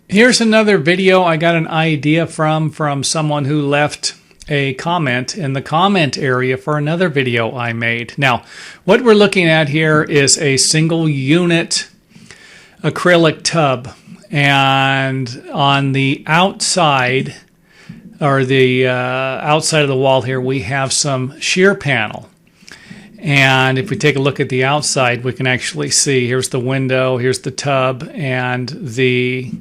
Here's another video I got an idea from someone who left a comment in the comment area for another video I made. Now, what we're looking at here is a single unit acrylic tub, and on the outside, or the outside of the wall here, we have some shear panel. And if we take a look at the outside, we can actually see here's the window, here's the tub, and a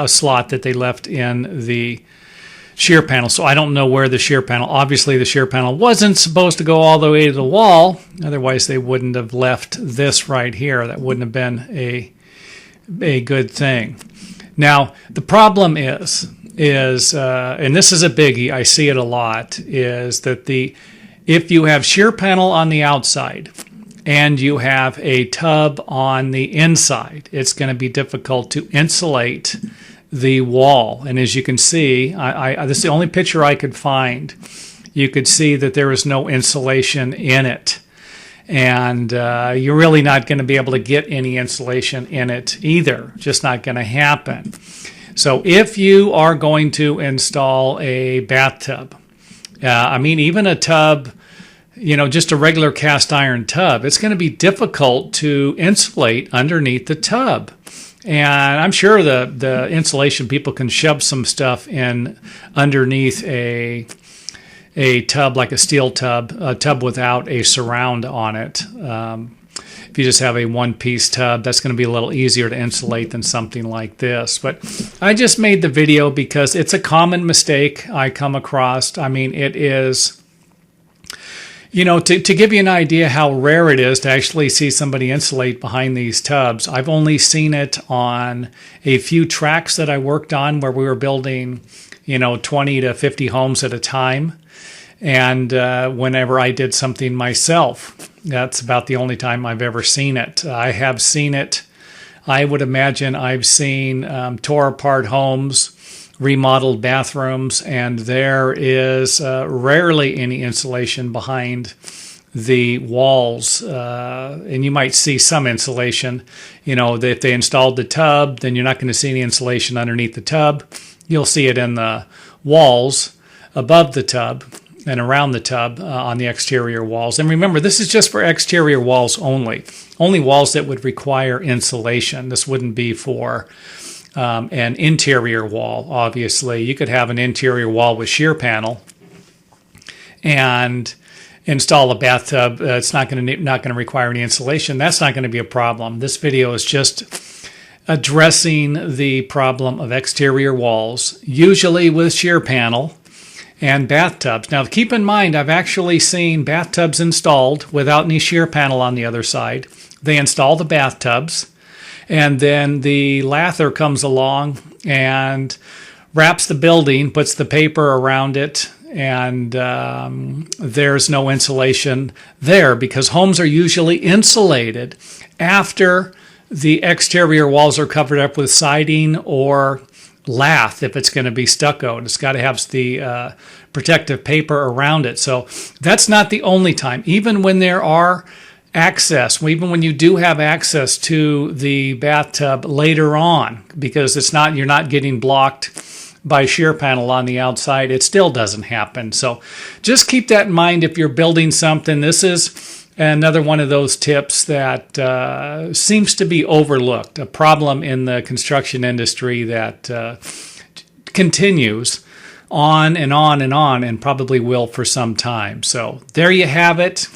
slot that they left in the shear panel. So I don't know where the shear panel, obviously the shear panel wasn't supposed to go all the way to the wall, otherwise they wouldn't have left this right here. That wouldn't have been a good thing. Now the problem is and this is a biggie, I see it a lot, is that if you have shear panel on the outside and you have a tub on the inside, it's going to be difficult to insulate the wall. And as you can see, this is the only picture I could find. You could see that there is no insulation in it. And you're really not going to be able to get any insulation in it either. Just not going to happen. So if you are going to install a bathtub, even a tub, just a regular cast iron tub, it's going to be difficult to insulate underneath the tub. And I'm sure the insulation people can shove some stuff in underneath a tub, like a steel tub, a tub without a surround on it. If you just have a one-piece tub, that's going to be a little easier to insulate than something like this. But I just made the video because it's a common mistake I come across. It is, to give you an idea how rare it is to actually see somebody insulate behind these tubs. I've only seen it on a few tracks that I worked on where we were building, 20 to 50 homes at a time. And whenever I did something myself, that's about the only time I've ever seen it. I have seen it. I would imagine I've seen tore apart homes, remodeled bathrooms, and there is rarely any insulation behind the walls. And you might see some insulation. If they installed the tub, then you're not going to see any insulation underneath the tub. You'll see it in the walls above the tub and around the tub on the exterior walls. And remember, this is just for exterior walls only walls that would require insulation. This wouldn't be for an interior wall. Obviously, you could have an interior wall with shear panel and install a bathtub. It's not going to require any insulation. That's not going to be a problem. This video is just addressing the problem of exterior walls, usually with shear panel, and bathtubs. Now, keep in mind, I've actually seen bathtubs installed without any shear panel on the other side. They install the bathtubs, and then the lather comes along and wraps the building, puts the paper around it, and there's no insulation there because homes are usually insulated after the exterior walls are covered up with siding or lath. If it's going to be stuccoed, it's got to have the protective paper around it. So that's not the only time. Even when there are access, even when you do have access to the bathtub later on, because you're not getting blocked by shear panel on the outside, it still doesn't happen. So just keep that in mind if you're building something. This is another one of those tips that seems to be overlooked, a problem in the construction industry that continues on and on and on, and probably will for some time. So there you have it.